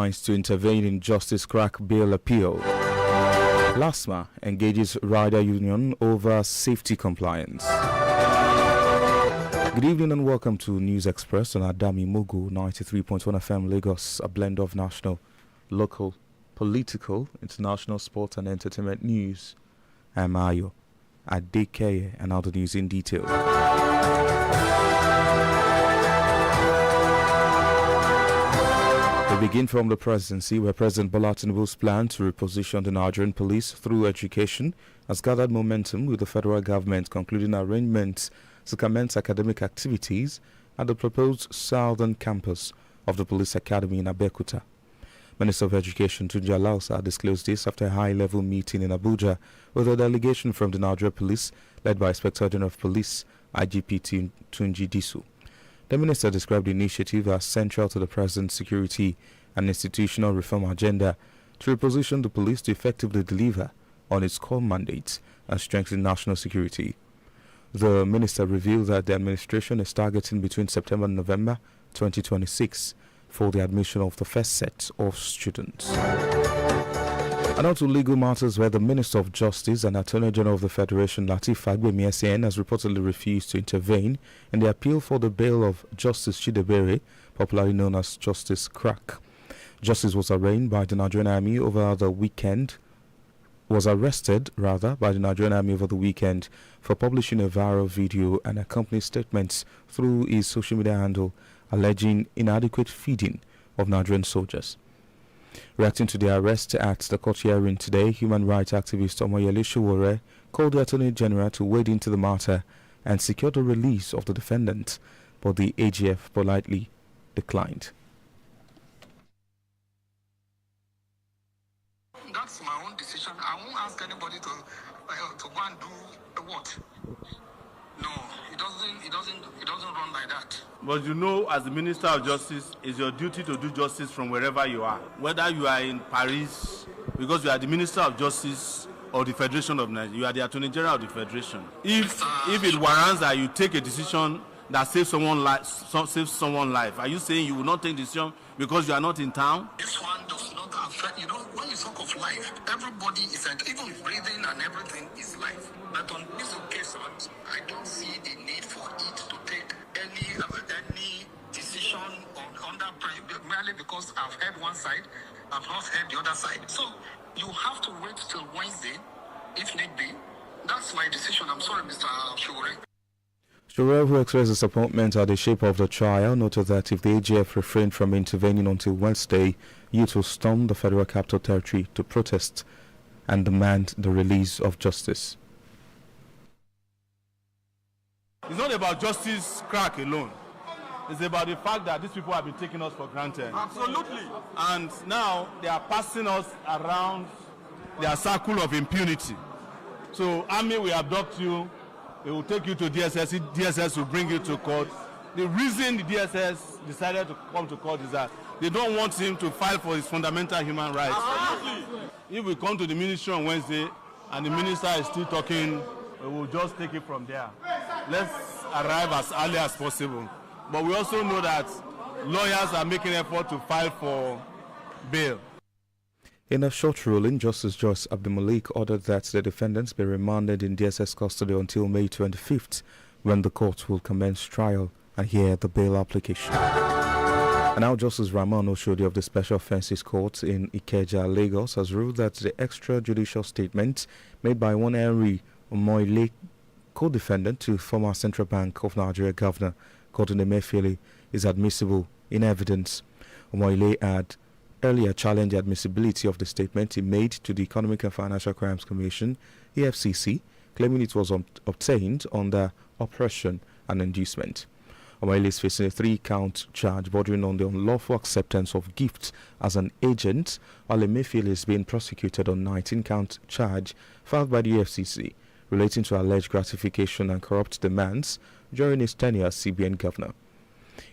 declines to intervene in Justice Crack bail appeal. LASMA engages rider union over safety compliance. Good evening and welcome to News Express on Adami Mogu 93.1 FM Lagos, a blend of national, local, political, international, sport and entertainment news. I'm Ayo Adekeye, and now the news in detail. We begin from the presidency, where President Bola Tinubu's plan to reposition the Nigerian police through education has gathered momentum, with the federal government concluding arrangements to commence academic activities at the proposed southern campus of the police academy in Abeokuta. Minister of Education Tunji Alausa disclosed this after a high-level meeting in Abuja with a delegation from the Nigeria Police led by Inspector General of Police IGP Tunji Disu. The minister described the initiative as central to the president's security and institutional reform agenda to reposition the police to effectively deliver on its core mandates and strengthen national security. The minister revealed that the administration is targeting between September and November 2026 for the admission of the first set of students. And now to legal matters, where the Minister of Justice and Attorney General of the Federation, Lateef Fagbemi, has reportedly refused to intervene in the appeal for the bail of Justice Chidebere, popularly known as Justice Crack. Justice was arraigned by the Nigerian Army over the weekend. Was arrested by the Nigerian Army over the weekend for publishing a viral video and accompanying statements through his social media handle alleging inadequate feeding of Nigerian soldiers. Reacting to the arrest at the court hearing today, human rights activist Omoyele Sowore called the Attorney General to wade into the matter and secure the release of the defendant, but the AGF politely declined. That's my own decision. I won't ask anybody to go and do what. No, it doesn't run like that. But you know, as the Minister of Justice, it's your duty to do justice from wherever you are. Whether you are in Paris, because you are the Minister of Justice of the Federation of Nigeria, you are the Attorney General of the Federation. If it warrants that you take a decision that saves someone's life, are you saying you will not take decision because you are not in town? This one does not affect, when you talk of life, everybody is, even breathing and everything is life. But on this occasion, I don't see the need for it to take any decision on that merely because I've heard one side, I've not heard the other side. So you have to wait till Wednesday, if need be. That's my decision. I'm sorry, Mr. Sowore. Sowore, who expressed disappointment at the shape of the trial, noted that if the AGF refrained from intervening until Wednesday, youth will storm the Federal Capital Territory to protest and demand the release of justice. It's not about Justice Crack alone. It's about the fact that these people have been taking us for granted. Absolutely. And now they are passing us around their circle of impunity. So Army will abduct you. They will take you to DSS. DSS will bring you to court. The reason the DSS decided to come to court is that they don't want him to file for his fundamental human rights. If we come to the ministry on Wednesday and the minister is still talking, we will just take it from there. Let's arrive as early as possible. But we also know that lawyers are making effort to file for bail. In a short ruling, Justice Joyce Abdulmalik ordered that the defendants be remanded in DSS custody until May 25th, when the court will commence trial and hear the bail application. And now Justice Rahman Oshodi of the Special Offences Court in Ikeja, Lagos, has ruled that the extrajudicial statement made by one Henry Omoile, co-defendant to former Central Bank of Nigeria Governor Gordon Emefiele, is admissible in evidence. Omoile had earlier challenged the admissibility of the statement he made to the Economic and Financial Crimes Commission, EFCC, claiming it was obtained under oppression and inducement. Omoile is facing a 3-count charge bordering on the unlawful acceptance of gifts as an agent, while Emefiele is being prosecuted on 19-count charge filed by the EFCC relating to alleged gratification and corrupt demands during his tenure as CBN governor.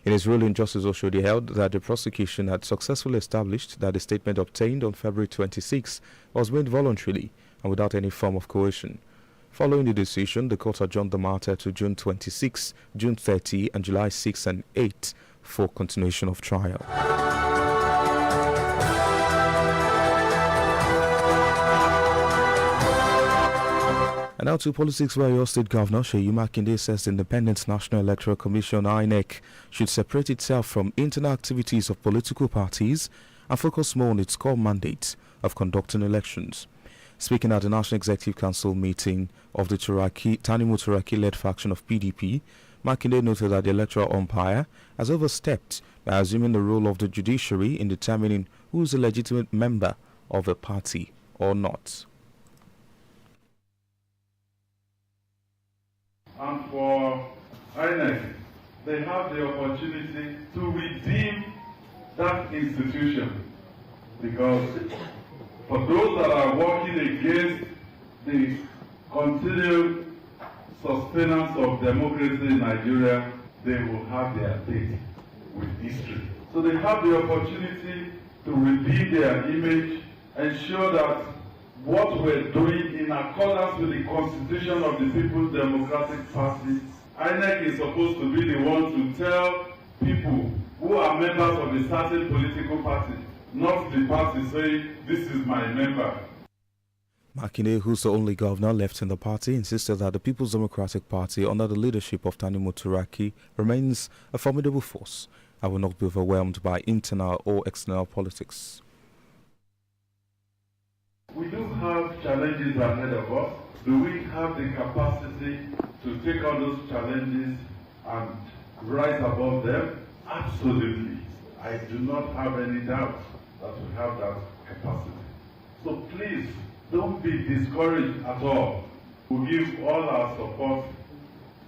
In his ruling, Justice Oshodi held that the prosecution had successfully established that the statement obtained on February 26 was made voluntarily and without any form of coercion. Following the decision, the court adjourned the matter to June 26, June 30, and July 6 and 8 for continuation of trial. Now to politics, where your state governor Seyi Makinde says the Independent National Electoral Commission (INEC) should separate itself from internal activities of political parties and focus more on its core mandate of conducting elections. Speaking at the National Executive Council meeting of the Tanimu Turaki-led faction of PDP, Makinde noted that the electoral umpire has overstepped by assuming the role of the judiciary in determining who is a legitimate member of a party or not. And for INEC, they have the opportunity to redeem that institution, because for those that are working against the continued sustenance of democracy in Nigeria, they will have their date with history. So they have the opportunity to redeem their image, ensure that what we're doing in accordance with the Constitution of the People's Democratic Party, INEC is supposed to be the one to tell people who are members of a certain political party, not the party saying, this is my member. Makinde, who's the only governor left in the party, insisted that the People's Democratic Party, under the leadership of Tanimu Turaki, remains a formidable force and will not be overwhelmed by internal or external politics. We do have challenges ahead of us. Do we have the capacity to take on those challenges and rise above them? Absolutely. I do not have any doubt that we have that capacity. So please, don't be discouraged at all. We give all our support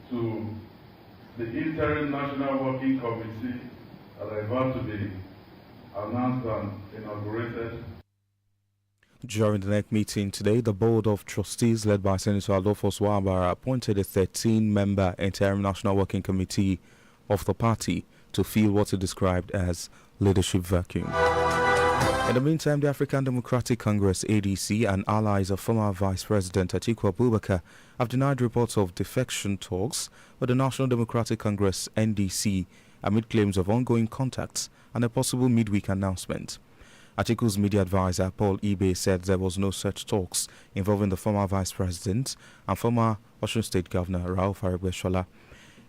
to the Interim National Working Committee that are about to be announced and inaugurated. During the next meeting today, the Board of Trustees, led by Senator Adolfo Swabara, appointed a 13-member Interim National Working Committee of the party to fill what it described as leadership vacuum. In the meantime, the African Democratic Congress (ADC) and allies of former Vice President Atiku Abubakar have denied reports of defection talks with the National Democratic Congress (NDC) amid claims of ongoing contacts and a possible midweek announcement. Atiku's media advisor Paul Ibe said there was no such talks involving the former Vice President and former Osun State Governor Rauf Aregbesola.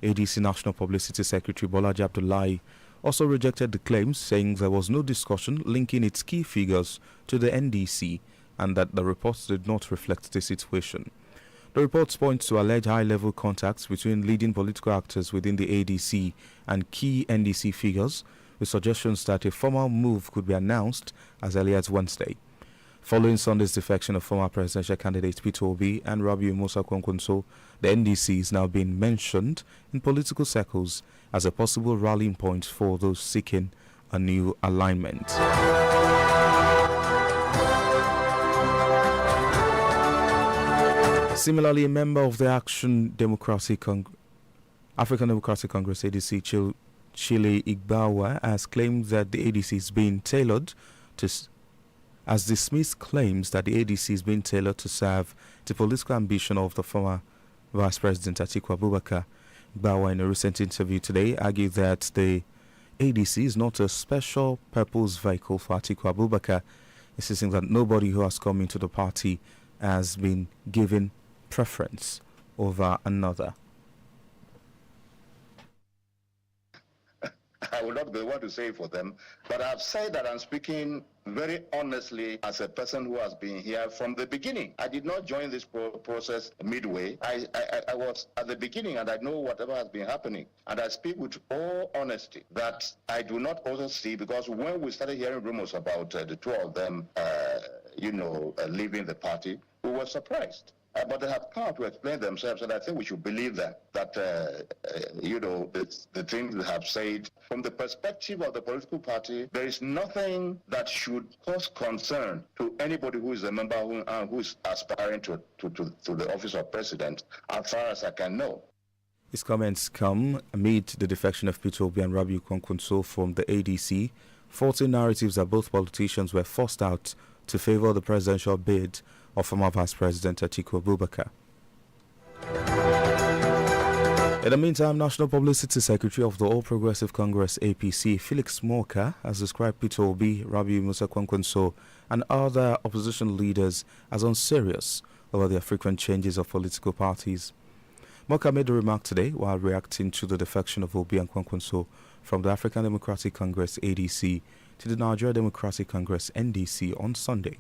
ADC National Publicity Secretary Bolaji Abdullahi also rejected the claims, saying there was no discussion linking its key figures to the NDC and that the reports did not reflect the situation. The reports point to alleged high-level contacts between leading political actors within the ADC and key NDC figures, with suggestions that a formal move could be announced as early as Wednesday. Following Sunday's defection of former presidential candidates Peter Obi and Rabiu Musa Kwankwaso, the NDC is now being mentioned in political circles as a possible rallying point for those seeking a new alignment. Similarly, a member of the African Democratic Congress ADC, Chile Igbawa, has claimed that the ADC is being tailored to has dismissed claims that the ADC is being tailored to serve the political ambition of the former Vice President Atiku Abubakar. Igbawa, in a recent interview today, argued that the ADC is not a special purpose vehicle for Atiku Abubakar, insisting that nobody who has come into the party has been given preference over another. I will not be able to say for them, but I've said that I'm speaking very honestly as a person who has been here from the beginning. I did not join this process midway. I was at the beginning, and I know whatever has been happening. And I speak with all honesty that I do not also see, because when we started hearing rumors about the two of them, leaving the party, we were surprised. But they have come to explain themselves, and I think we should believe that the things they have said. From the perspective of the political party, there is nothing that should cause concern to anybody who is a member who is aspiring to the office of president, as far as I can know. His comments come amid the defection of Peter Obi and Rabiu Kwankwaso from the ADC, faulting narratives that both politicians were forced out to favor the presidential bid of former Vice President Atiku Abubakar. In the meantime, National Publicity Secretary of the All Progressive Congress APC, Felix Morka, has described Peter Obi, Rabiu Musa Kwankwaso and other opposition leaders as unserious over the frequent changes of political parties. Moka made a remark today while reacting to the defection of Obi and Kwankwanso from the African Democratic Congress ADC to the Nigeria Democratic Congress NDC on Sunday.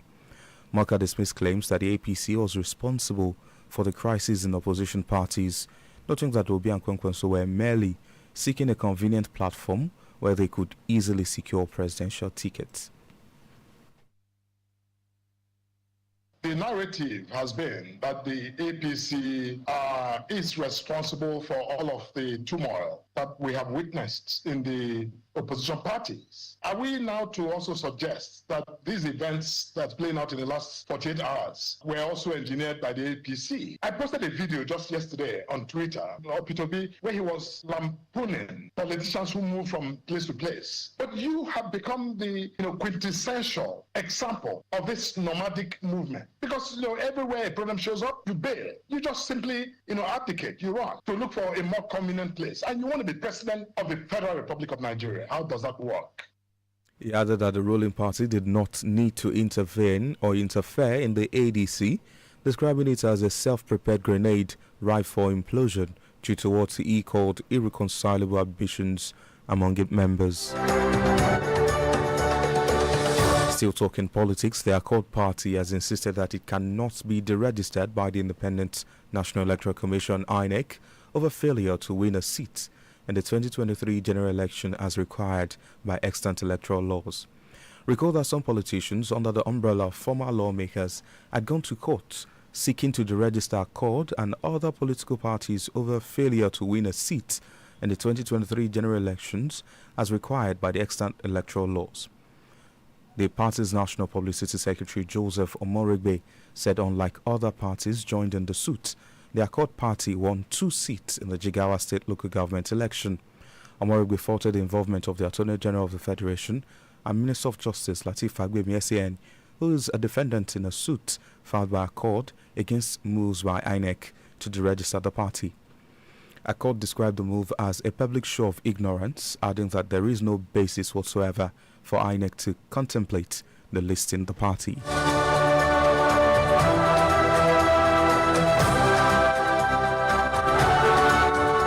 Moka dismissed claims that the APC was responsible for the crisis in opposition parties, noting that Obi and Kwankwanso were merely seeking a convenient platform where they could easily secure presidential tickets. The narrative has been that the APC is responsible for all of the turmoil that we have witnessed in the opposition parties. Are we now to also suggest that these events that's playing out in the last 48 hours were also engineered by the APC? I posted a video just yesterday on Twitter, Opitobi, where he was lampooning politicians who move from place to place. But you have become the quintessential example of this nomadic movement. Because everywhere a problem shows up, you bail. You just simply abdicate, you run to look for a more convenient place. And you want to be president of the Federal Republic of Nigeria. How does that work? He added that the ruling party did not need to intervene or interfere in the ADC, describing it as a self-prepared grenade ripe for implosion due to what he called irreconcilable ambitions among its members. Still talking politics, the Accord Party has insisted that it cannot be deregistered by the Independent National Electoral Commission (INEC) over failure to win a seat in the 2023 general election as required by extant electoral laws. Recall that some politicians under the umbrella of former lawmakers had gone to court seeking to deregister Accord and other political parties over failure to win a seat in the 2023 general elections as required by the extant electoral laws. The party's National Publicity Secretary Joseph Omoregbe said unlike other parties joined in the suit, the Accord Party won 2 seats in the Jigawa State local government election. Omoregbe faulted the involvement of the Attorney General of the Federation and Minister of Justice Lateef Fagbemi, who is a defendant in a suit filed by Accord against moves by INEC to deregister the party. Accord described the move as a public show of ignorance, adding that there is no basis whatsoever for INEC to contemplate the listing the party.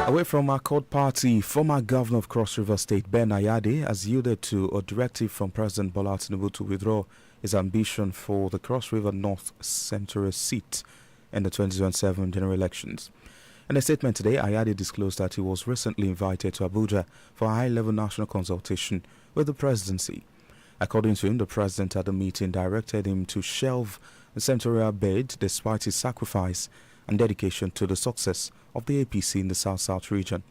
Away from Accord Party, former Governor of Cross River State Ben Ayade has yielded to a directive from President Bola Tinubu to withdraw his ambition for the Cross River North Central seat in the 2027 general elections. In a statement today, Ayade disclosed that he was recently invited to Abuja for a high-level national consultation with the presidency. According to him, the president at the meeting directed him to shelve the senatorial bid despite his sacrifice and dedication to the success of the APC in the South-South region.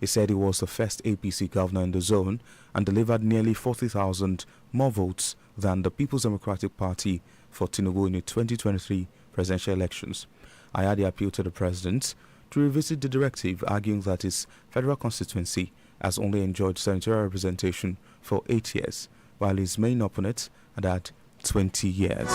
He said he was the first APC governor in the zone and delivered nearly 40,000 more votes than the People's Democratic Party for Tinubu in the 2023 presidential elections. Ayade appealed to the president to revisit the directive, arguing that his federal constituency has only enjoyed senatorial representation for 8 years, while his main opponent had had 20 years.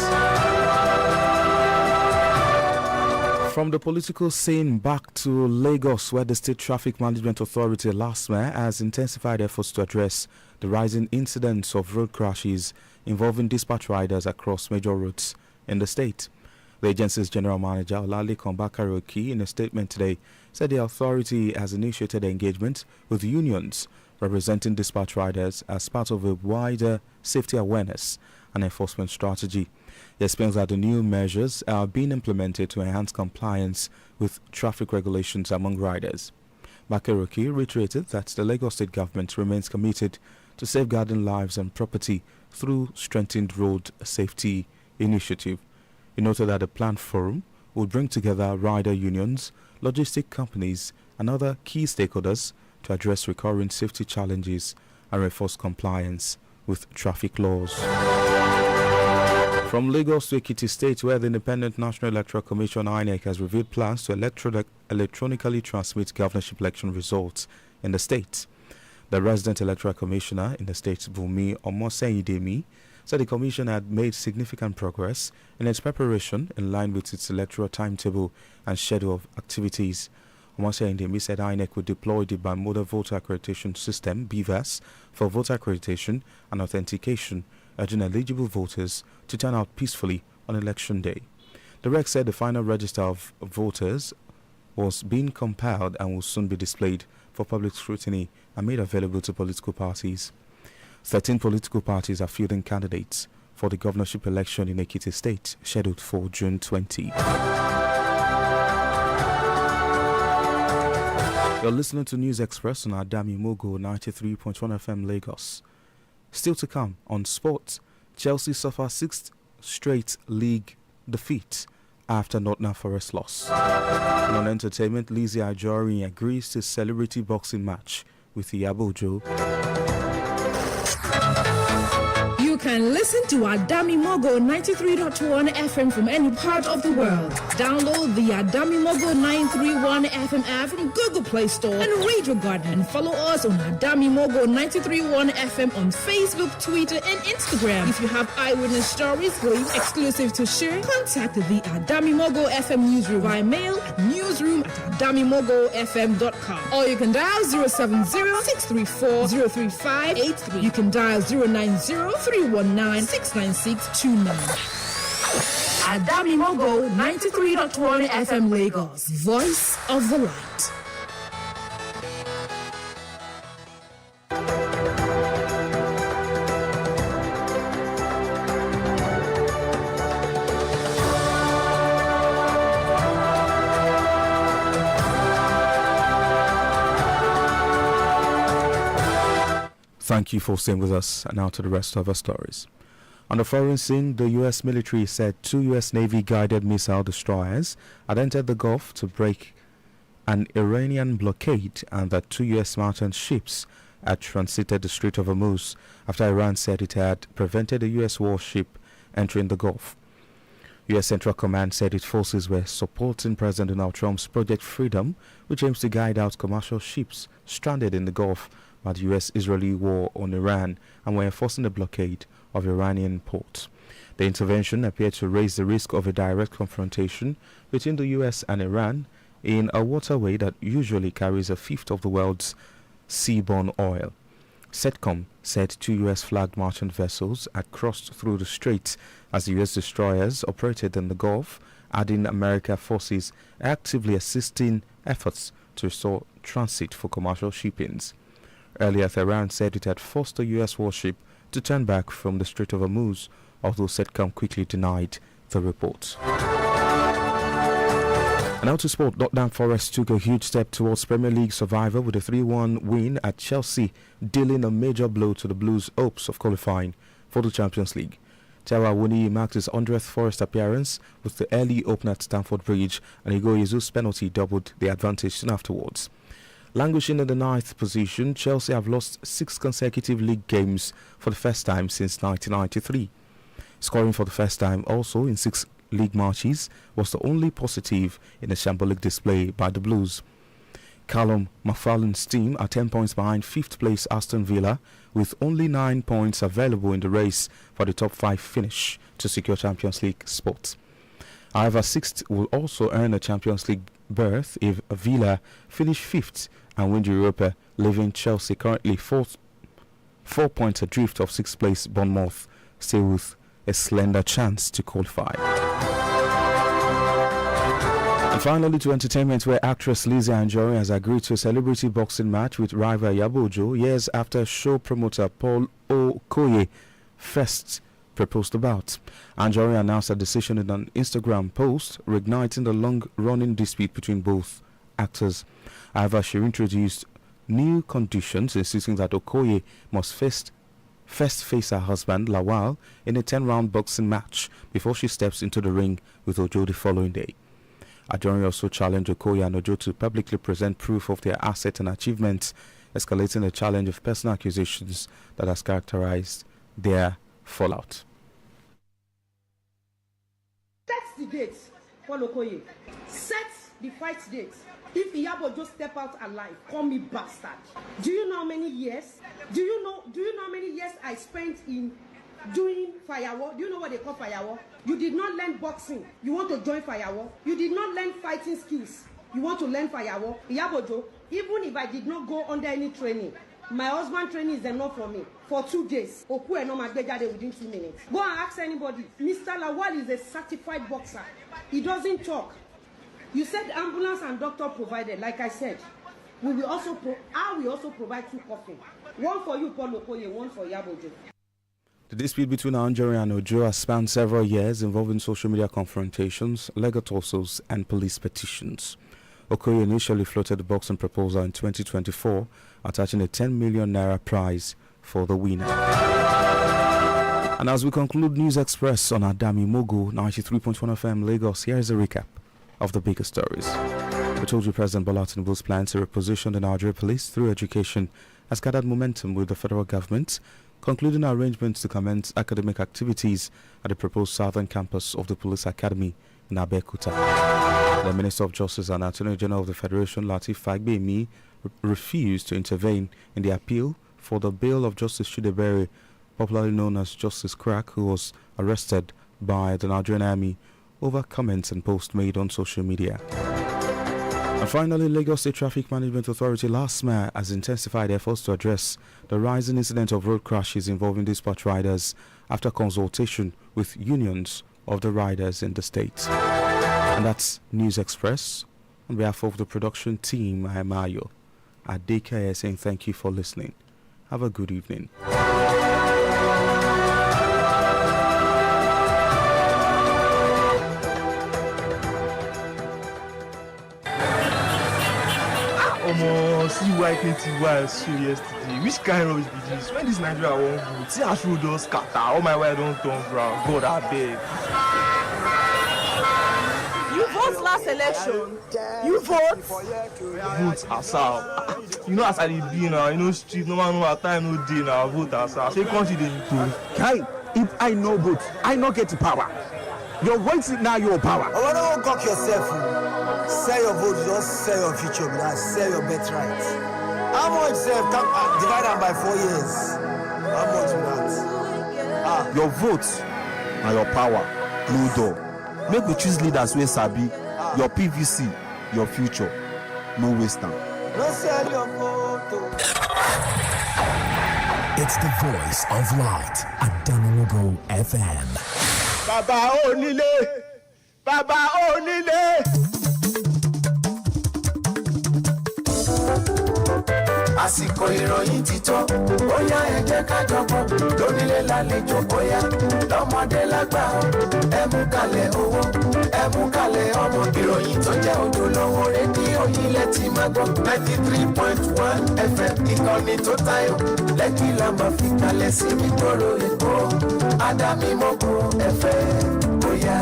From the political scene back to Lagos, where the State Traffic Management Authority LASMA has intensified efforts to address the rising incidents of road crashes involving dispatch riders across major routes in the state. The agency's general manager, Olalekan Bakaroki, in a statement today, said the authority has initiated engagement with unions representing dispatch riders as part of a wider safety awareness and enforcement strategy. He explains that the new measures are being implemented to enhance compliance with traffic regulations among riders. Bakaroki reiterated that the Lagos State government remains committed to safeguarding lives and property through strengthened road safety initiative. He noted that the planned forum would bring together rider unions, logistic companies, and other key stakeholders to address recurring safety challenges and reinforce compliance with traffic laws. From Lagos to Ekiti State, where the Independent National Electoral Commission (INEC) has revealed plans to electronically transmit governorship election results in the state. The resident electoral commissioner in the state, Bumi Omoseyidemi, said the commission had made significant progress in its preparation in line with its electoral timetable and schedule of activities. Omoseyidemi said INEC would deploy the bimodal voter accreditation system (BVAS) for voter accreditation and authentication, urging eligible voters to turn out peacefully on election day. The REC said the final register of voters was being compiled and will soon be displayed for public scrutiny and made available to political parties. 13 political parties are fielding candidates for the governorship election in Ekiti State, scheduled for June 20. You're listening to News Express on Adami Mogo 93.1 FM Lagos. Still to come on sports, Chelsea suffer 6th straight league defeat after Nottingham Forest loss. And on entertainment, Lizzie Ajorin agrees to celebrity boxing match with Iyabojo. You can listen to Adami Mogo 93.1 FM from any part of the world. Download the Adami Mogo 931 FM app from Google Play Store and Radio Garden. And follow us on Adami Mogo 93.1 FM on Facebook, Twitter, and Instagram. If you have eyewitness stories or exclusive to share, contact the Adami Mogo FM newsroom via mail at newsroom@adamimogofm.com. Or you can dial 070-634-03583. You can dial 090-319-69629. Adami Mogo 93.1 FM Lagos, voice of the light. Thank you for staying with us, and now to the rest of our stories. On the foreign scene, the U.S. military said 2 U.S. Navy-guided missile destroyers had entered the Gulf to break an Iranian blockade, and that 2 U.S. mounted ships had transited the Strait of Hormuz after Iran said it had prevented a U.S. warship entering the Gulf. U.S. Central Command said its forces were supporting President Donald Trump's Project Freedom, which aims to guide out commercial ships stranded in the Gulf by the U.S.-Israeli war on Iran, and were enforcing the blockade of Iranian ports. The intervention appeared to raise the risk of a direct confrontation between the U.S. and Iran in a waterway that usually carries a fifth of the world's seaborne oil. CENTCOM said 2 U.S.-flagged merchant vessels had crossed through the strait as the U.S. destroyers operated in the Gulf, adding American forces actively assisting efforts to restore transit for commercial shippings. Earlier, Tehran said it had forced a U.S. warship to turn back from the Strait of Hormuz, although CENTCOM quickly denied the report. And now to sport. Nottingham Forest took a huge step towards Premier League survival with a 3-1 win at Chelsea, dealing a major blow to the Blues' hopes of qualifying for the Champions League. Taiwo Awoniyi marked his 100th Forest appearance with the early opener at Stamford Bridge, and Igor Jesus' penalty doubled the advantage soon afterwards. Languishing in the 9th position, Chelsea have lost 6 consecutive league games for the first time since 1993. Scoring for the first time also in 6 league matches was the only positive in the shambolic display by the Blues. Callum McFarlane's team are 10 points behind 5th place Aston Villa, with only 9 points available in the race for the top 5 finish to secure Champions League spots. However, 6th will also earn a Champions League berth if Villa finish 5th and win the Europa, leaving Chelsea currently 4 points adrift of 6th place Bournemouth, still with a slender chance to qualify. And finally, to entertainment, where actress Lizzie Ajorin has agreed to a celebrity boxing match with rival Iyabojo years after show promoter Paul Okoye first proposed about. Ajorin announced a decision in an Instagram post, reigniting the long-running dispute between both actors. However, she introduced new conditions, insisting that Okoye must first face her husband Lawal in a 10-round boxing match before she steps into the ring with Ojo the following day. Ajorin also challenged Okoye and Ojo to publicly present proof of their assets and achievements, escalating the challenge of personal accusations that has characterized their fallout. Set the date, Paul Okoye. Set the fight date. If Iyabojo step out alive, call me bastard. Do you know how many years? Do you know how many years I spent in doing firewall? Do you know what they call firewall? You did not learn boxing. You want to join firewall. You did not learn fighting skills. You want to learn firewall. Iyabojo, even if I did not go under any training, My husband training is enough for me. For 2 days. Oku and no Magbejade within 2 minutes. Go and ask anybody. Mr. Lawal is a certified boxer. He doesn't talk. You said ambulance and doctor provided. Like I said, we will also provide 2 coffins. One for you, Paul Okoye, one for Yabojo. The dispute between Anjorin and Ojo has spanned several years, involving social media confrontations, legal tussles, and police petitions. Okoye initially floated the boxing proposal in 2024, attaching a 10 million naira prize for the winner. And as we conclude News Express on Adami Mogo 93.1 FM Lagos, here is a recap of the biggest stories. We told you President Bola Tinubu's plan to reposition the Nigerian police through education has gathered momentum with the federal government, concluding arrangements to commence academic activities at the proposed southern campus of the police academy in Abeokuta. The Minister of Justice and Attorney General of the Federation, Lateef Fagbemi, refused to intervene in the appeal for the bail of Justice Chidebere, popularly known as Justice Crack, who was arrested by the Nigerian Army over comments and posts made on social media. And finally, Lagos State Traffic Management Authority LASMA has intensified efforts to address the rising incident of road crashes involving dispatch riders after consultation with unions of the riders in the state. And that's News Express. On behalf of the production team, I am Ayo at DKS saying thank you for listening. Have a good evening. See why KTY so yesterday. Which kind of rubbish be this? When this Nigeria won't vote, see how show just scatter. All my wife don't turn brown. God, I beg. You vote last election. You vote. Vote asal. You know as I dey be now. You know street. No man know at time no day now. Vote asal. Say country dey improve. Guy, if I no vote, I no get power. Your voice is now your power. Oh, don't cock yourself. Sell your vote, just sell your future, but sell your birthright. How much divide them by 4 years? How much will that? Your vote and your power. No door. Make we choose leaders wey sabi. Your PVC, your future. No waste time. Don't sell your vote. It's the voice of light at Danamogo FM. Baba Onile! Baba Onile! Àsìkò ìròyìn ti tó, bóyá ẹ jẹ́ ká jọ̀bọ̀, lónílé lálejò bóyá, lọ́mọdé lágbà ó, ẹ mú kalẹ̀ owó, ẹ mú kalẹ̀ ọmọ. Ìròyìn tó jẹ́ ojúlówó rédíò yìí lẹ ti máa gbọ́, 93.1 FM ìkànnì tó tayọ, Lẹ́kì la máa fi kalẹ̀ sí nígboro Èkó, Adami Mogo FM bóyá.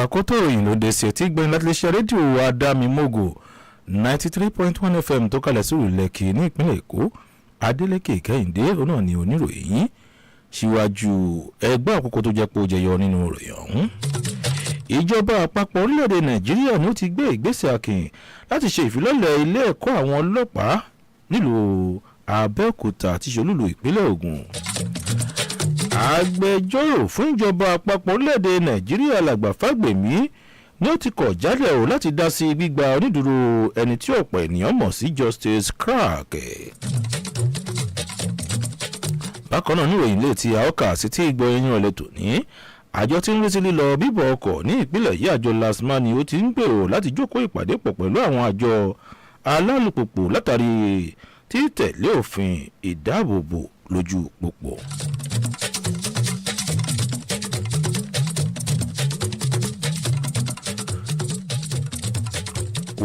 Akotan Iroyin ló dé sí etí gbẹ̀yìn láti lè ṣe rédíò Adami Mogo 93.1 FM tó kalẹ̀ sórí Lekki ní ìpínlẹ̀ Èkó. Adeleke Kẹ́hìndé náà ni oníròyìn yìí. Síwájú ẹgbẹ́ àkókò tó jẹ́ pé ó jẹyọ nínú ìròyìn ọ̀hún. Ìjọba àpapọ̀ orílẹ̀-èdè Nàìjíríà ni ó ti gbé ìgbésẹ̀ akin láti ṣe ìfilọ́lẹ̀ ilé ẹ̀kọ́ àwọn ọlọ́pàá nílùú Abẹ́òkúta àti Ṣolúlú ìpínlẹ̀ Ògùn. Agbẹjọ́rò fún ìjọba àpapọ̀ orílẹ̀-èdè Nàìjíríà Làgbà Fágbèmí ni ó ti kọ̀ jálẹ̀ o láti dá sí gbígba onídùúró ẹni tí ọ̀pọ̀ ènìyàn mọ̀ sí Justice Crack. Bákan náà níròyìn lè ti àọ́kà sí tí ìgbọ́ ẹyin ọ̀lẹ́ tòní. Àjọ tí ń rí sí lílọ bíbọ̀ ọkọ̀ ní ìpínlẹ̀ yìí àjọ LASTMA ni ó ti ń gbèrò láti jókòó ìpàdé pọ̀ pẹ̀lú àwọn àjọ alálùpùpù látàrí títẹ̀lé òfin ìdáàbòbò lójú pópó.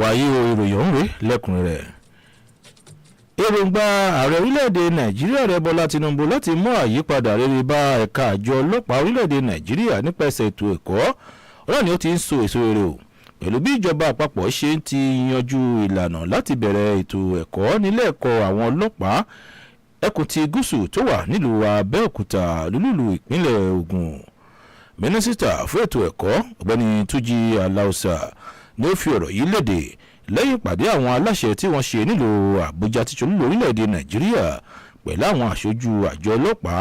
Wàyí o ìròyìn ọ̀hún rèé lẹ́kùnrẹ́rẹ́. èròǹgbà ààrẹ orílẹ̀-èdè nàìjíríà rẹ̀ bọ́lá tinubu láti mú àyípadà rere bá ẹ̀ka àjọ ọlọ́pàá orílẹ̀-èdè nàìjíríà nípasẹ̀ ètò ẹ̀kọ́ ọ̀rọ̀ ni ó ti ń so èso rere o pẹ̀lú bí ìjọba àpapọ̀ ṣe ń ti yanjú ìlànà láti bẹ̀rẹ̀ ètò ẹ̀kọ́ nílé ẹ̀kọ́ àwọn ọlọ́pàá ẹkùn ti gúúsù tó wà nílùú abẹ́òkúta lúlùlù ìpínlẹ̀ ògùn mínísítà fún ètò ẹ̀kọ́ ọ̀gbẹ́ni túnjí aláùsà ni ó fi ọ̀rọ̀ yìí léde lẹ́yìn ìpàdé àwọn aláṣẹ tí wọ́n ṣe nílùú àbújá tí ṣolú lórílẹ̀‐èdè nàìjíríà pẹ̀lú àwọn aṣojú àjọ ọlọ́pàá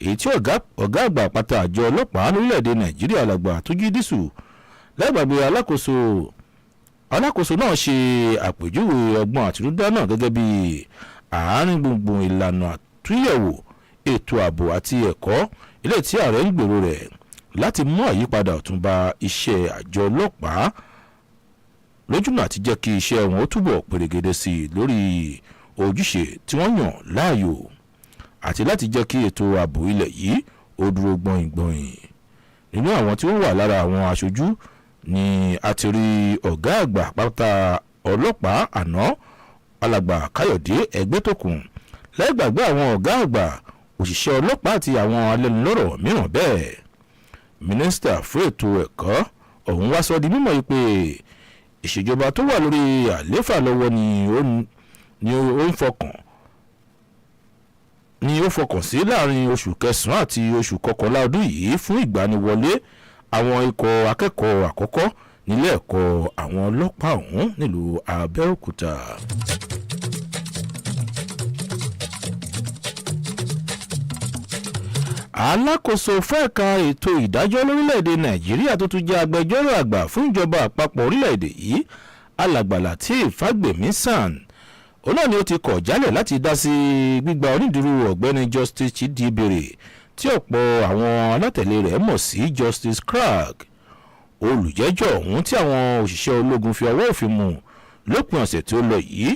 èyí tí ọ̀gá àgbà pátá àjọ ọlọ́pàá lórílẹ̀‐èdè nàìjíríà alàgbà túnjí dísù lẹ́gbàgbé alákòóso náà ṣe àpèjúwe ọgbọ́n àtinúdá náà gẹ́gẹ́ bí àárín gbùngbùn ìlànà àtúnyẹ̀wò ètò ààbò àti ẹ̀kọ́ ilé tí ààrẹ ń gbèrò rẹ̀ láti mú àyípadà ọ̀tun bá iṣẹ́ àjọ ọlọ́pàá lójúnà àti jẹ́ kí iṣẹ́ wọn ó túbọ̀ pèrègede sí i lórí ojúṣe tí wọ́n yàn láàyò àti láti jẹ́ kí ètò ààbò ilẹ̀ yìí ó dúró gbọ̀nyìngbọ̀nyìn. nínú àwọn tí ó wà lára àwọn aṣojú ni a ti rí ọ̀gá àgbà pátá ọlọ́pàá àná alàgbà káyọ̀dé ẹgbẹ́tókùn lẹ́gbàgbé àwọn ọ̀gá àgbà òṣìṣẹ́ ọlọ́pàá àti àwọn alẹ́nulọ́rọ̀ mìíràn bẹ́ẹ̀. mínísítà fún ètò ẹ̀kọ́ ọ̀hún wá sọ di mímọ̀ yìí pé ìṣèjọba tó wà lórí àlééfà lọ́wọ́ ni ó fọkàn sí láàrin oṣù kẹsàn-án àti oṣù kọkànlá ọdún yìí fún ìgbaniwọlé àwọn ikọ̀ akẹ́kọ̀ọ́ àkọ́kọ́ nílé ẹ̀kọ́ àwọn ọlọ́pàá ọ̀hún nílùú abẹ́òkúta. alákòóso fẹ́ẹ̀ka ètò ìdájọ́ lórílẹ̀‐èdè nàìjíríà tó tún jẹ́ agbẹjọ́rò àgbà fún ìjọba àpapọ̀ orílẹ̀‐èdè yìí alàgbà Lateef Fagbemisan òun náà ni ó ti kọ̀ jálẹ̀ láti dá sí gbígba onídùúró ọ̀gbẹ́ni Justice Chidibere tí ọ̀pọ̀ àwọn alátẹ̀lé rẹ̀ mọ̀ sí Justice Cragg. olùjẹ́jọ́ ọ̀hún tí àwọn òṣìṣẹ́ ológun fi ọwọ́ òfin mú lópin ọ̀sẹ̀ tí ó lọ yìí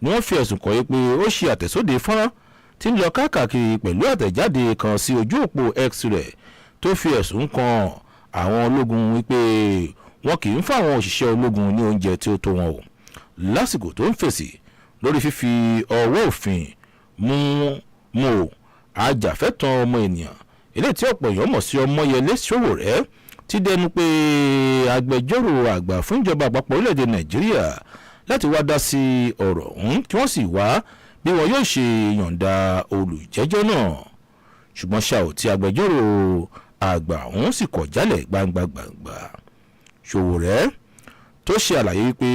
ni wọ́n fi ẹ̀sùn kàn yí pé ó ṣe àtẹ̀sóde fọ́nrán tí ń lọ káàkiri pẹ̀lú àtẹ̀jáde kan sí ojú òpó X rẹ̀ tó fi ẹ̀sùn kan àwọn ológun wípé wọn kì í fáwọn òṣìṣẹ́ ológun ní oúnjẹ tí ó tó wọn o lásìkò tó ń fèsì lórí fífi ọwọ́ òfin mú ajàfẹ́tọ̀ọ́ ọmọ ènìyàn eléyìí tí ọ̀pọ̀ èèyàn mọ̀ sí Ọmọyẹlé Sowore ti dẹnu pé agbẹjọ́rò àgbà fún ìjọba àpapọ̀ orílẹ̀-èdè Nàìjíríà láti wá dá sí ọ̀rọ̀ ọ̀hún kí wọ́n sì wá bí wọn yóò ṣe yọ̀ǹda olùjẹ́jọ́ náà ṣùgbọ́n ṣá ò tí agbẹjọ́rò àgbà ọ̀hún sì kọ̀ jálẹ̀ gbangba. Sowore tó ṣe àlàyé wípé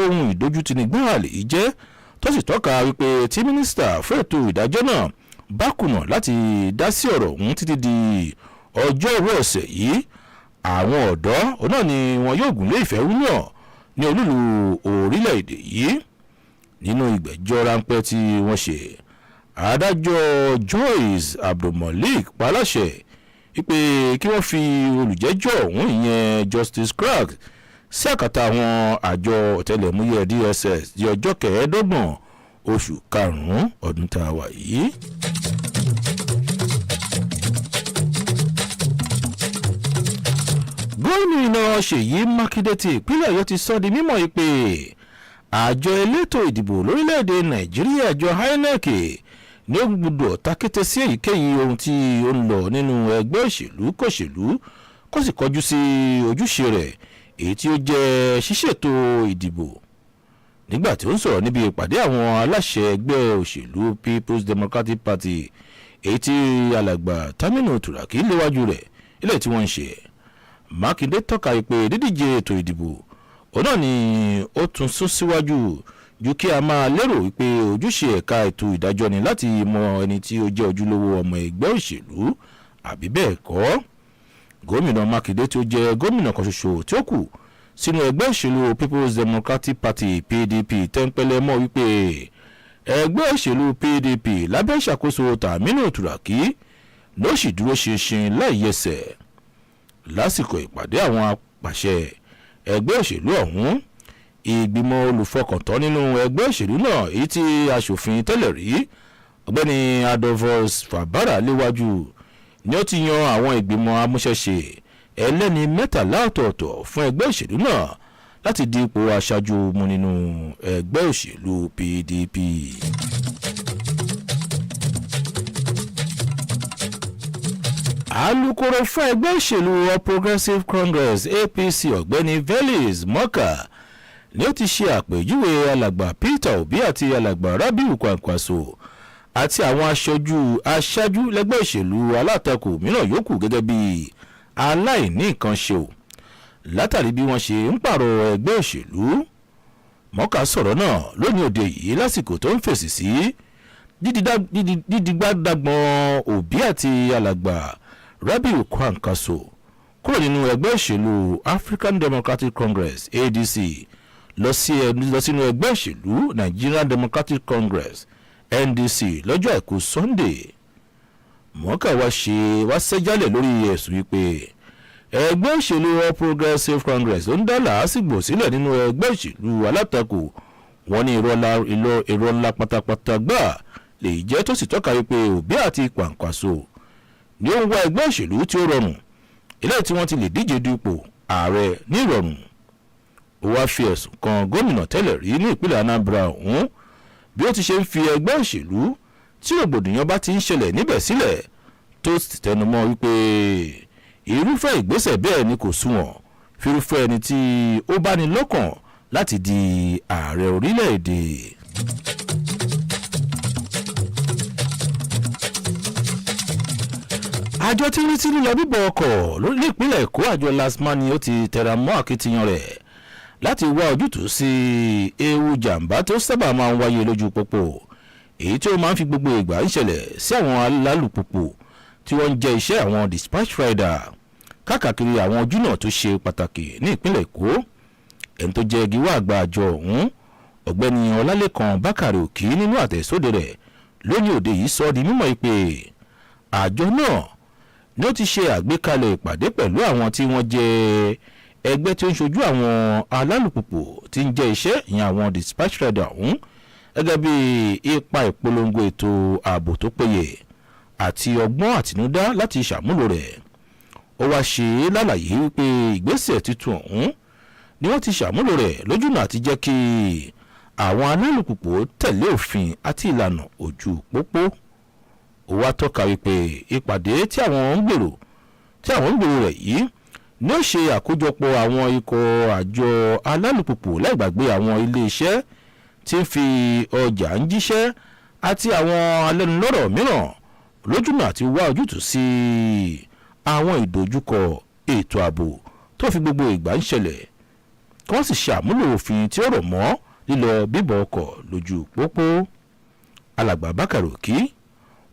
ohun ìdójútini gbáà lè jẹ́ tó sì tọ́ka wípé tí mínísítà fún ètò ìdájọ́ náà bá kùnà láti dá sí ọ̀rọ̀ ọ̀hún títí di ọjọ́rú ọ̀sẹ̀ yìí àwọn ọ̀dọ́ náà ni wọn yóò gùnlé ìfẹ̀hónúhàn ní olúlu orílẹ̀-èdè yìí. nínú ìgbẹ́jọ́ ráńpẹ́ tí wọ́n ṣe adájọ́ Joyce Abdulmalik paláṣẹ wípé kí wọ́n fi olùjẹ́jọ́ ọ̀hún ìyẹn Justice Cragg sí àkàtà àwọn àjọ ọ̀tẹlẹ̀múyẹ́ DSS di ọjọ́ 25 oṣù karùn-ún ọdún tá a wà yìí. gómìnà Ṣèyí Mákindé ti ìpínlẹ̀ Ọ̀yọ́ ti sọ di mímọ̀ yìí pé àjọ elétò ìdìbò lórílẹ̀‐èdè Nàìjíríà àjọ INEC ní ó gbọ́dọ̀ takété sí èyíkéyìí ohun tí ó ń lọ nínú ẹgbẹ́ òṣèlú kòṣèlú kó sì kọjú sí ojúṣe rẹ̀ èyí tí ó jẹ́ ṣíṣètò ìdìbò. nígbà tí ó ń sọ̀rọ̀ níbi ìpàdé àwọn aláṣẹ ẹgbẹ́ òṣèlú People's Democratic Party èyí tí alàgbà Taminu Turaki léwájú rẹ̀ ilé tí wọ́n ń ṣe, Mákindé tọ́ka pé dídíje ètò ìdìbò òun náà ni ó tún sún síwájú ju kí a máa lérò wípé ojúṣe ẹ̀ka ètò ìdájọ́ ni láti mọ ẹni tí ó jẹ́ ojúlówó ọmọ ẹgbẹ́ òṣèlú àbí bẹ́ẹ̀ kọ́. gómìnà Mákindé tí ó jẹ́ gómìnà kan ṣoṣo tí ó kù sínú ẹgbẹ́ òṣèlú People's Democratic Party PDP tẹ́ńpẹ́lẹ́ mọ́ wípé ẹgbẹ́ òṣèlú PDP lábẹ́ ìṣàkóso Taminu Turaki ló sì dúró ṣinṣin láìyẹsẹ̀. lásìkò ìpàdé àwọn apàṣẹ ẹgbẹ́ òṣèlú ọ̀hún ìgbìmọ̀ olùfọkàntán nínú ẹgbẹ́ òṣèlú náà èyí tí aṣòfin tẹ́lẹ̀ rí ọ̀gbẹ́ni Adolphus Fabara léwájú ni ó ti yan àwọn ìgbìmọ̀ amúṣẹ́ṣe ẹlẹ́ni 13 ọ̀tọ̀ọ̀tọ̀ fún ẹgbẹ́ òṣèlú náà láti di ipò aṣáájú mú nínú ẹgbẹ́ òṣèlú PDP. alūkkóró fún ẹgbẹ́ òṣèlú All Progressives Congress APC ọ̀gbẹ́ni Velis Moka ni ó ti ṣe àpèjúwe alàgbà Peter Obi àti alàgbà Rabiu Kwankwaso àti àwọn aṣáájú lẹ́gbẹ́ òṣèlú alátakò mìíràn yòókù gẹ́gẹ́ bí aláìní nǹkan ṣe o látàrí bí wọ́n ṣe ń pààrọ̀ ẹgbẹ́ òṣèlú. Moka sọ̀rọ̀ náà lónìí òde yìí lásìkò tó ń fèsì sí dídígbàdàgbọ̀n Obi àti alàgbà Rabiu Kwankwaso kúrò nínú ẹgbẹ́ òṣèlú African Democratic Congress ADC lọ sínú ẹgbẹ́ òṣèlú Nigerian Democratic Congress NDC lọ́jọ́ àìkú Sunday. Moka wá ṣẹ́jálẹ̀ lórí ẹ̀sùn wípé ẹgbẹ́ òṣèlú All Progressives Congress ló ń dá làásìgbò sílẹ̀ nínú ẹgbẹ́ òṣèlú alátakò. Wọ́n ní irọ́ ńlá pátápátá gbà lè jẹ́ tó sì tọ́ka wípé Obi àti Kwankwaso ni ó ń wá ẹgbẹ́ òṣèlú tí ó rọrùn ilé tí wọ́n ti lè díje dupò ààrẹ ní ìrọ̀rùn. Ó wá fi ẹ̀sùn kan gómìnà tẹ́lẹ̀ rí ní ìpínlẹ̀ Anambra ọ̀hún bí ó ti ṣe ń fi ẹgbẹ́ òṣèlú tí rògbòdìyàn bá ti ń ṣẹlẹ̀ níbẹ̀ sílẹ̀ tó sì tẹnumọ́ wípé irúfẹ́ ìgbésẹ̀ bẹ́ẹ̀ ni kò sunwọ̀n fírúfẹ́ ẹni tí ó bá ní lọ́kàn láti di ààrẹ orílẹ̀-èdè. Àjọ tí ń rí sí lílọ bíbọ̀ ọkọ̀ ní ìpínlẹ̀ Èkó àjọ LASTMA ni ó ti tẹra mọ́ akitiyan rẹ̀ láti wá ojútùú sí ewu jàǹbá tó sábà máa ń wáyé lójú pópó èyí tí ó máa ń fi gbogbo ìgbà ń ṣẹlẹ̀ sí àwọn alálùpùpù tí wọ́n ń jẹ́ iṣẹ́ àwọn dispatch rider káàkiri àwọn ojúnà tó ṣe pàtàkì ní ìpínlẹ̀ Èkó. Ẹni tó jẹ́ gíwá àgbà àjọ ọ̀hún ọ̀gbẹ́ni Ọlálékan Bákàrè Òkì nínú àtẹ̀sóde rẹ̀ lónìí òde yìí sọ di mímọ̀ pé àjọ náà ni ó ti ṣe àgbékalẹ̀ ìpàdé pẹ̀lú àwọn tí wọ́n jẹ́ ẹgbẹ́ tí ó ń ṣojú àwọn alálùpùpù tí ń jẹ́ iṣẹ́ ìyẹn àwọn dispatch rider ọ̀hún gẹ́gẹ́ bí ipa ìpolongo ètò ààbò tó péye àti ọgbọ́n àtinúdá láti ṣàmúlò rẹ̀. Ó wá ṣe lálàyé wípé ìgbésẹ̀ tuntun ọ̀hún ni wọ́n ti ṣàmúlò rẹ̀ lójúnà àti jẹ́ kí àwọn alálùpùpù tẹ̀lé òfin àti ìlànà ojú pópó. Ó wá tọ́ka wípé ìpàdé tí àwọn ń gbèrò rẹ̀ yìí ni ó ṣe àkójọpọ̀ àwọn ikọ̀ àjọ alálùpùpù láìgbàgbé àwọn ilé-iṣẹ́ tí ń fi ọjà ń jíṣẹ́ àti àwọn alẹ́nulọ́rọ̀ mìíràn lójúnà àti wá ojútùú sí àwọn ìdojúkọ ètò ààbò tó fi gbogbo ìgbà ń ṣẹlẹ̀ kí wọ́n sì ṣe àmúlò òfin tí ó rọ̀ mọ́ lílọ bíbọ̀ ọkọ̀ lójú pópó. Alàgbà Bákàrè Òkì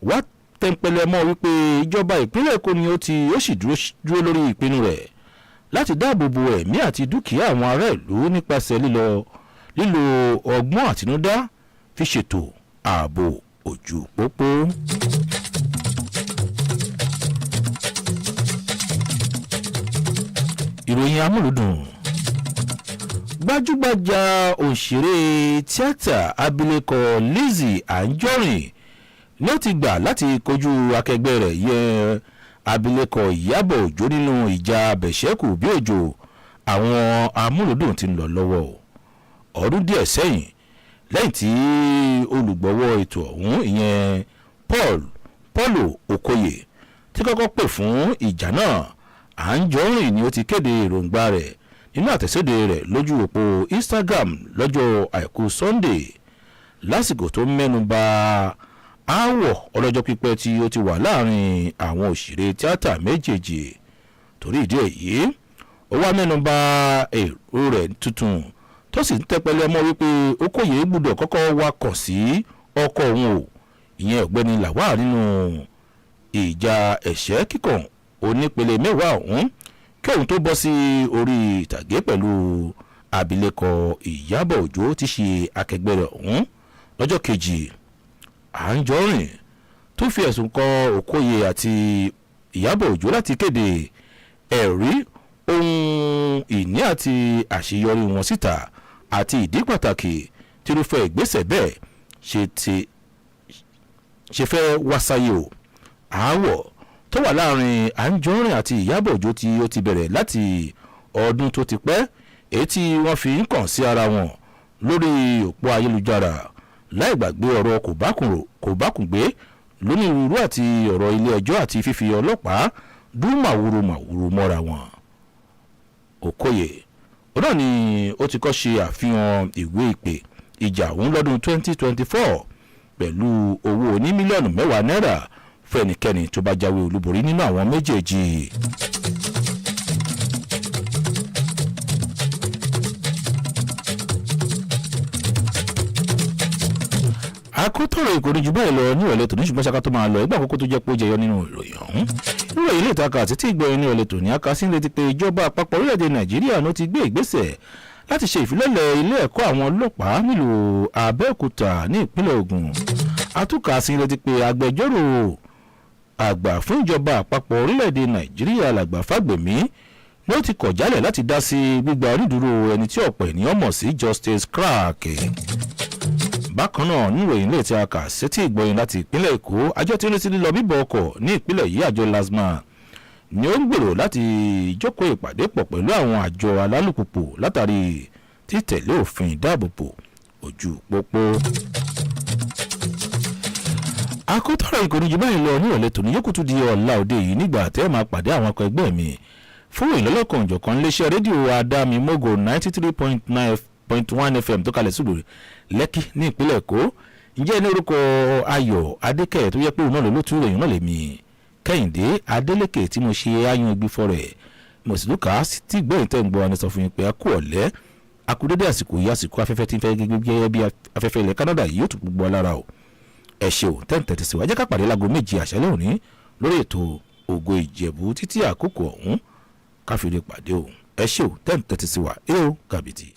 wá tẹ̀pẹ̀lẹ̀ mọ́ wípé ìjọba ìpínlẹ̀ Èkó ni ó sì dúró lórí ìpinnu rẹ̀ láti dáàbò bo ẹ̀mí àti dúkìá àwọn ará ìlú nípasẹ̀ lílo ọgbọ́n àtinúdá fi ṣètò ààbò ojú pópó. Ìròyìn amúlùdùn. Gbajúgbajà òṣèré tíátà abilékọ Lizzy Anjorin ni ó ti gbà láti kojú akẹgbẹ́ rẹ̀ yẹn abilékọ Ìyábọ̀ Òjó nínú ìjà bẹ̀ṣẹ́kù bí òjò àwọn amúlùdùn ti ń lọ lọ́wọ́ ọdún díẹ̀ sẹ́yìn lẹ́yìn tí olùgbọ́wọ́ ètò ọ̀hún ìyẹn Paulo Okoye tí kọ́kọ́ pè fún ìjà náà. Anjorin ni ó ti kéde èròǹgbà rẹ̀ nínú àtẹ̀sóde rẹ̀ lójú òpó Instagram lọ́jọ́ àìkú Sunday lásìkò tó mẹ́nu bà aáwọ̀ ọlọ́jọ́ pípẹ́ tí ó ti wà láàrin àwọn òṣèré tíátà méjèèjì. Torí ìdí èyí ó wá mẹ́nu bà èrò rẹ̀ tuntun tó sì ń tẹpẹlẹ mọ́ wípé Okoye gbọ́dọ̀ kọ́kọ́ wá kàn sí ọkọ òun o ìyẹn ọ̀gbẹ́ni Lawal nínú ìjà ẹ̀ṣẹ́ kíkàn onípele mẹ́wàá ọ̀hún kí òun tó bọ́ sí orí ìtàgé pẹ̀lú abilékọ Ìyábọ̀ Òjó tí ṣe akẹgbẹ́ rẹ̀ ọ̀hún lọ́jọ́ kejì. Anjorin tó fi ẹ̀sùn kan Okoye àti Ìyábọ̀ Òjó láti kéde ẹ̀rí ohun ìní àti àṣeyọrí wọn síta àti ìdí pàtàkì tírúfẹ́ ìgbésẹ̀ bẹ́ẹ̀ ṣe fẹ́ wáṣáyé o. Aáwọ̀ tó wà láàrin Anjorin àti Ìyábọ̀ Òjó tí ó ti bẹ̀rẹ̀ láti ọdún tó ti pẹ́ èyí tí wọ́n fi ń kàn sí ara wọn lórí òpó ayélujára láì gbàgbé ọ̀rọ̀ kòbákùngbé lónírúurú àti ọ̀rọ̀ ilé ẹjọ́ àti fífi ọlọ́pàá dún màwúrò mọ́ra wọn. Okoye òun náà ni ó ti kọ́ ṣe àfihàn ìwé ìpè ìjà òun lọ́dún 2024 pẹ̀lú owó ní mílíọ̀nù 10 náírà fún ẹnikẹ́ni tó bá jáwé olúborí nínú àwọn méjèèjì. Akótọ̀rọ̀ ìkòrí jù báyìí lọ ní ìrọ̀lẹ́ tòní ṣùgbọ́n ṣaka tó máa lọ ẹgbẹ́ àkókò tó jẹ́ pé ó jẹyọ nínú ìròyìn ọ̀hún. Ìròyìn ilé ìtaka àti tí ìgbẹ̀yìn ní ìrọ̀lẹ́ tòní aka sí ń retí pé ìjọba àpapọ̀ orílẹ̀-èdè Nàìjíríà ló ti gbé ìgbésẹ̀ láti ṣe ìfilọ́lẹ̀ ilé ẹ̀kọ́ àwọn ọlọ́pàá nílùú Abẹ́òkúta ní ìpínlẹ̀ Ògùn. Atúkà sí ń retí pé agbẹjọ́rò àgbà fún ìjọba àpapọ̀ orílẹ̀-èdè Nàìjíríà làgbà Fágbèmí ló ti kọ̀ jálẹ̀ láti dá sí gbígba onídùúró ẹni tí ọ̀pọ̀ ènìyàn mọ̀ sí Justice Crack. Bákan náà nínú ìròyìn lè ti a kà sétí ìgbọ̀yìn láti ìpínlẹ̀ Èkó àjọ tí ó ní sí lílọ bíbọ̀ ọkọ̀ ní ìpínlẹ̀ yìí àjọ LASTMA ni ó ń gbèrò láti jókòó ìpàdé pọ̀ pẹ̀lú àwọn àjọ alálùpùpù látàrí títẹ̀lé òfin ìdáàbòbò ojú pópó. Akótọ̀rọ̀ ìkòníjì báyìí lọ ní ìrọ̀lẹ́ tòní yókù tún di ọ̀la òde yìí nígbà tẹ́ máa pàdé àwọn akọ ẹgbẹ́ mi fún ìlọ́lọ́kan òjọ̀kan iléeṣẹ́ rédíò Adámi Mogo 93.1 FM tó kalẹ̀ sílùú Lekki ní ìpínlẹ̀ Èkó. Ǹjẹ́ ní orúkọ Ayọ̀ Adékẹ́ tó yẹ pé òun náà ló lótú ìròyìn náà lèmi Kẹ́hìndé Adélékè tí mo ṣe ayún igbí fọ́rẹ̀ mo sì lùkà tí gbẹ̀yìn tẹ̀ ń gbọ́ ni sọ fún yín pé a kú ọ̀lẹ́ akúdédé àsìkò yìí àsìkò afẹ́fẹ́ tí ń fẹ́ gẹ́gẹ́ bí afẹ́fẹ́ ilẹ̀ Canada yìí ó tún gbogbo alára o. Ẹ ṣé o tẹ́ǹtẹ̀tẹ̀ sí wa jẹ́ ká pàdé láago 7 àṣálẹ́ òní lórí ètò Ògo Ìjẹ̀bú títí àkókò ọ̀hún káfíńdé pàdé o. Ẹ ṣé o tẹ́ǹtẹ̀tẹ̀ sí wa ẹ o kàbìtì.